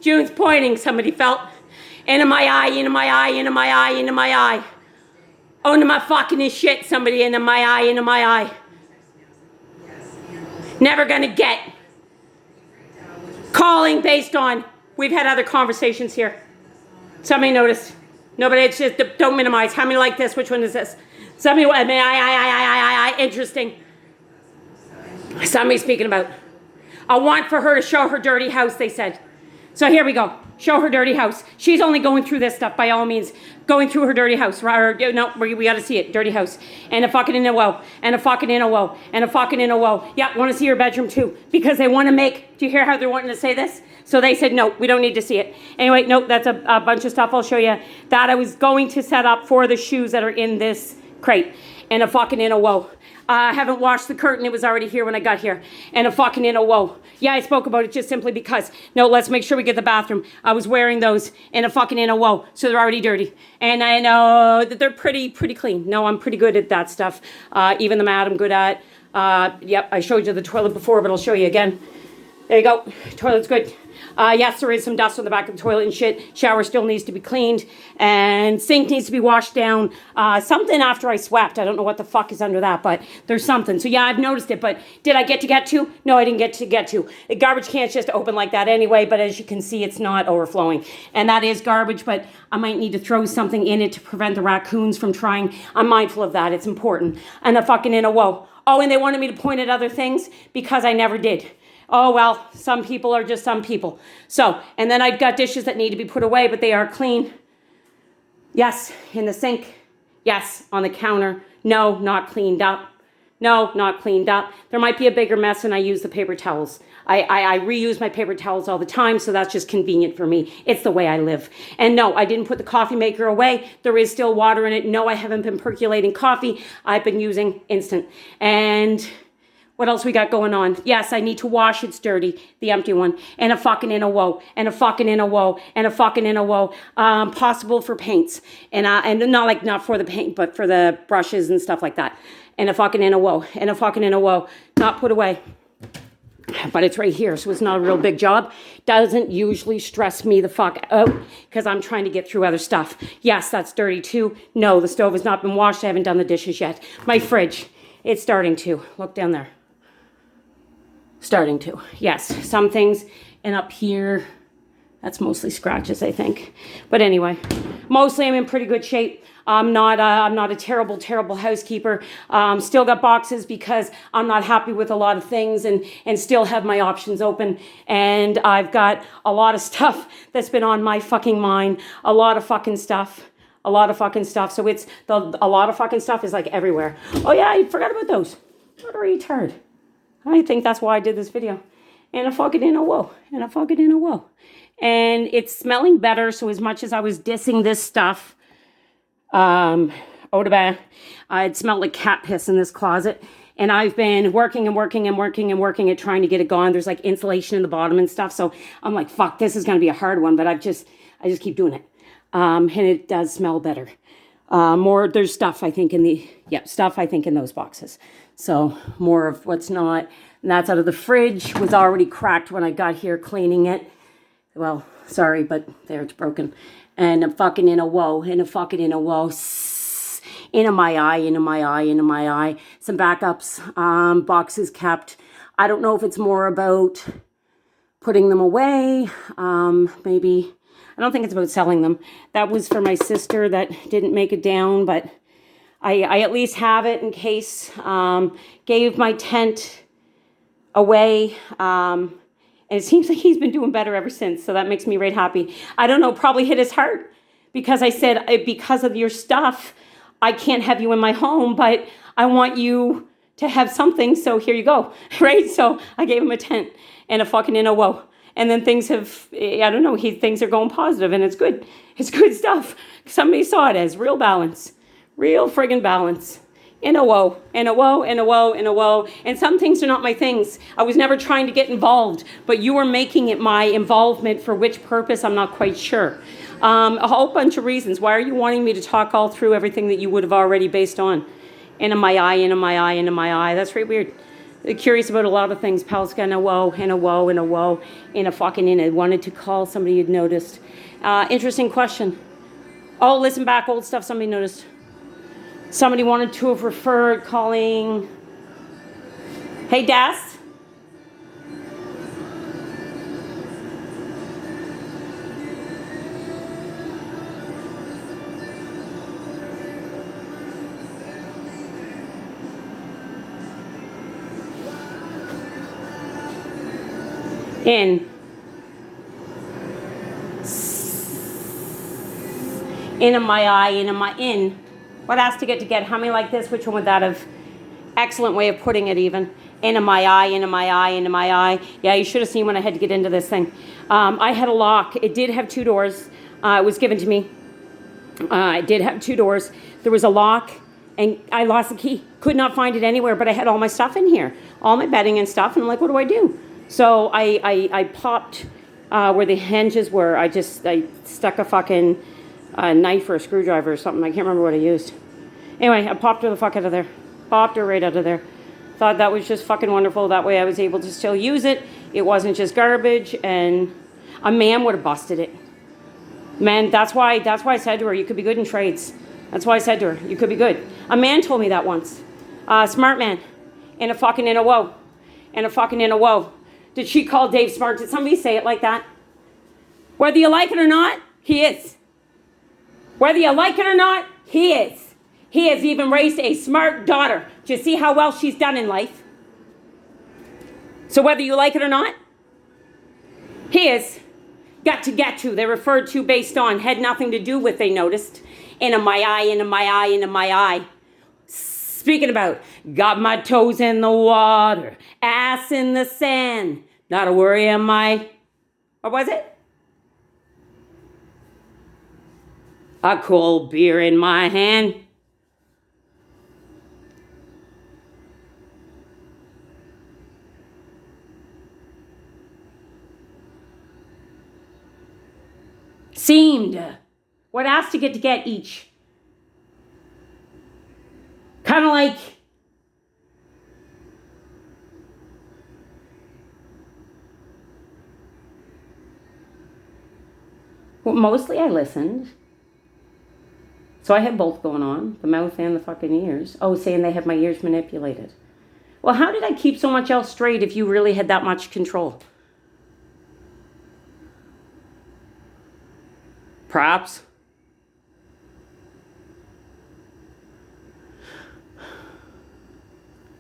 June's pointing, somebody felt. Into my eye, into my eye, into my eye, into my eye. Oh, into my fucking shit, somebody into my eye, into my eye. Never gonna get. Calling based on, we've had other conversations here. Somebody noticed. Nobody, it's just, don't minimize. How many like this? Which one is this? Somebody, interesting. Somebody speaking about. I want for her to show her dirty house, they said. So here we go. Show her dirty house. She's only going through this stuff by all means. Going through her dirty house. No, we got to see it. Dirty house. And a fucking in a woe. And a fucking in a woe. And a fucking in a woe. Yeah, want to see her bedroom too. Because they want to make, do you hear how they're wanting to say this? So they said, no, we don't need to see it. Anyway, no, that's a bunch of stuff I'll show you. That I was going to set up for the shoes that are in this crate. And a fucking in a woe. I haven't washed the curtain. It was already here when I got here. And a fucking in a woe. Yeah, I spoke about it just simply because. No, let's make sure we get the bathroom. I was wearing those in a fucking in a woe. So they're already dirty. And I know that they're pretty clean. No, I'm pretty good at that stuff. Even the mat I'm good at. Yep, I showed you the toilet before, but I'll show you again. There you go. Toilet's good. Yes, there is some dust on the back of the toilet and shit. Shower still needs to be cleaned. And sink needs to be washed down. Something after I swept. I don't know what the fuck is under that, but there's something. So yeah, I've noticed it. But did I get to? No, I didn't get to. The garbage can's just open like that anyway, but as you can see, it's not overflowing. And that is garbage, but I might need to throw something in it to prevent the raccoons from trying. I'm mindful of that. It's important. And a fucking in a woe. Oh, and they wanted me to point at other things because I never did. Oh, well, some people are just some people. So, and then I've got dishes that need to be put away, but they are clean. Yes, in the sink. Yes, on the counter. No, not cleaned up. No, not cleaned up. There might be a bigger mess and I use the paper towels. I reuse my paper towels all the time, so that's just convenient for me. It's the way I live. And no, I didn't put the coffee maker away. There is still water in it. No, I haven't been percolating coffee. I've been using instant. And what else we got going on? Yes, I need to wash. It's dirty. The empty one. And a fucking in a woe. And a fucking in a woe. And a fucking in a woe. Possible for paints. And not for the paint, but for the brushes and stuff like that. And a fucking in a woe. And a fucking in a woe. Not put away. But it's right here, so it's not a real big job. Doesn't usually stress me the fuck out because I'm trying to get through other stuff. Yes, that's dirty too. No, the stove has not been washed. I haven't done the dishes yet. My fridge, it's starting to. Look down there. Starting to. Yes, some things. And up here, that's mostly scratches, I think. But anyway, mostly I'm in pretty good shape. I'm not a terrible housekeeper. Still got boxes because I'm not happy with a lot of things and still have my options open. And I've got a lot of stuff that's been on my fucking mind. A lot of fucking stuff. So it's, a lot of fucking stuff is like everywhere. Oh yeah, I forgot about those. What a retard. I think that's why I did this video. And a fucking in a woe. And a fucking in a woe. And it's smelling better. So as much as I was dissing this stuff, it smelled like cat piss in this closet. And I've been working at trying to get it gone. There's like insulation in the bottom and stuff. So I'm like, fuck, this is going to be a hard one. But I just keep doing it. And it does smell better. There's stuff I think in those boxes. So more of what's not. And that's out of the fridge. Was already cracked when I got here cleaning it. Well, sorry, but there, it's broken. And a fucking in a woe. And a fucking in a woe. Into my eye. Some backups. Boxes kept. I don't know if it's more about putting them away. Maybe. I don't think it's about selling them. That was for my sister that didn't make it down, but I at least have it in case. Gave my tent away. And it seems like he's been doing better ever since. So that makes me right happy. I don't know, probably hit his heart because I said, because of your stuff, I can't have you in my home, but I want you to have something. So here you go. Right. So I gave him a tent and a fucking in a woe. And then things things are going positive and it's good. It's good stuff. Somebody saw it as real balance, real friggin' balance. In a woe, in a woe, in a woe, in a woe. And some things are not my things. I was never trying to get involved, but you are making it my involvement for which purpose, I'm not quite sure. A whole bunch of reasons. Why are you wanting me to talk all through everything that you would have already based on? Into my eye. That's very weird. curious about a lot of things. Palska and a woe, and a woe, and a woe, and a fucking in it. Wanted to call somebody you'd noticed. Interesting question. Oh, listen back, old stuff somebody noticed. Somebody wanted to have referred calling. Hey, Das. In my eye, in my in. What else to get? How many like this? Which one would that have? Excellent way of putting it even. In my eye, in my eye, in my eye. Yeah, you should have seen when I had to get into this thing. I had a lock. It did have 2 doors. It was given to me. It did have 2 doors. There was a lock, and I lost the key. Could not find it anywhere, but I had all my stuff in here. All my bedding and stuff, and I'm like, what do I do? So I popped where the hinges were. I stuck a fucking knife or a screwdriver or something. I can't remember what I used. Anyway, I popped her the fuck out of there. Popped her right out of there. Thought that was just fucking wonderful. That way I was able to still use it. It wasn't just garbage, and a man would have busted it. Man, that's why I said to her, you could be good in trades. That's why I said to her, you could be good. A man told me that once. Smart man. And a fucking in a woe. And a fucking in a woe. Did she call Dave smart? Did somebody say it like that? Whether you like it or not, he is. Whether you like it or not, he is. He has even raised a smart daughter. Do you see how well she's done in life? So whether you like it or not, he is. Got to. They referred to based on, had nothing to do with, they noticed. In my eye, in my eye, in my eye. Speaking about, got my toes in the water, ass in the sand. Not a worry in my, what was it? A cold beer in my hand. Seemed. What else to get each? Kind of like, well, mostly I listened. So I have both going on, the mouth and the fucking ears. Oh, saying they have my ears manipulated. Well, how did I keep so much else straight if you really had that much control? Perhaps.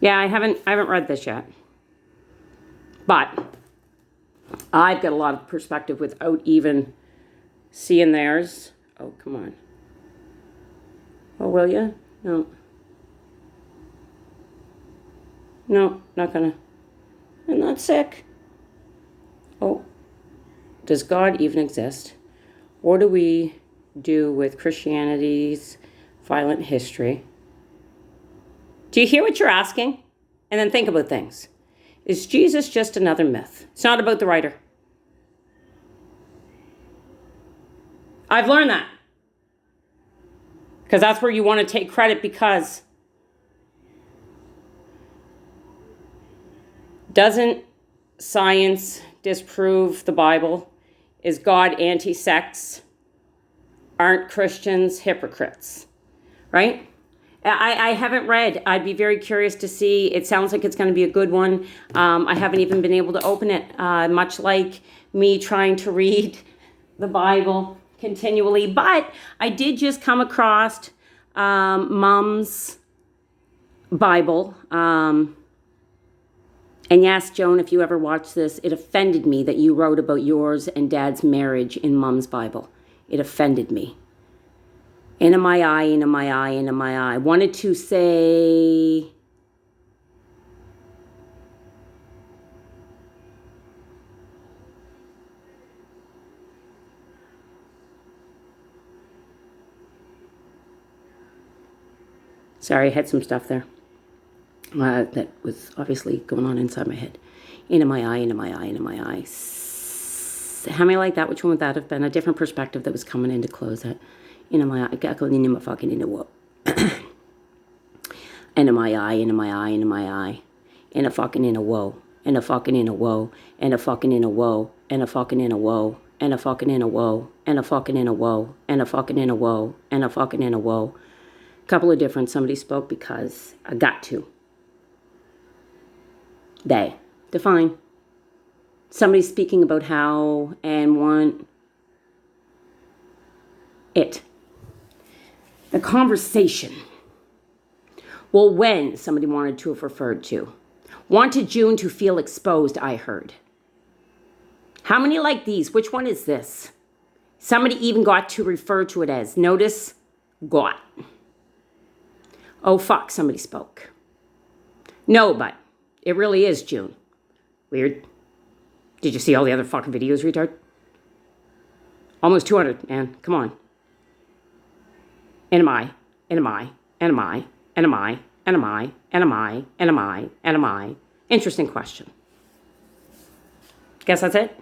Yeah, I haven't read this yet. But I've got a lot of perspective without even seeing theirs. Oh, come on. Oh, will you? No. No, not gonna. I'm not sick. Oh. Does God even exist? What do we do with Christianity's violent history? Do you hear what you're asking? And then think about things. Is Jesus just another myth? It's not about the writer. I've learned that. Because that's where you want to take credit, because doesn't science disprove the Bible? Is God anti-sex? Aren't Christians hypocrites? Right? I haven't read. I'd be very curious to see. It sounds like it's going to be a good one. I haven't even been able to open it, much like me trying to read the Bible continually. But I did just come across Mom's Bible. And yes, Joan, if you ever watch this, it offended me that you wrote about yours and Dad's marriage in Mom's Bible. It offended me. In my eye, in my eye, in my eye. Wanted to say, sorry, I had some stuff there that was obviously going on inside my head. In my eye, in my eye, in my eye. How many like that? Which one would that have been? A different perspective that was coming in to close it. In my eye, in my fucking in the what? In my eye, in my eye, in my eye. and a fucking in a whoa, and a fucking in a whoa, and a fucking in a whoa, and a fucking in a whoa, and a fucking in a whoa, and a fucking in a whoa, and a fucking in a whoa, and a fucking in a whoa. Couple of different, somebody spoke because I got to. They. Define. Somebody's speaking about how and want it. The conversation. Well, when somebody wanted to have referred to. Wanted June to feel exposed, I heard. How many like these? Which one is this? Somebody even got to refer to it as, notice, got. Oh, fuck, somebody spoke. No, but it really is June. Weird. Did you see all the other fucking videos, retard? Almost 200, man. Come on. And am I? And am I? And am I? And am I? And am I? And am I? And am I? And am I? Interesting question. Guess that's it.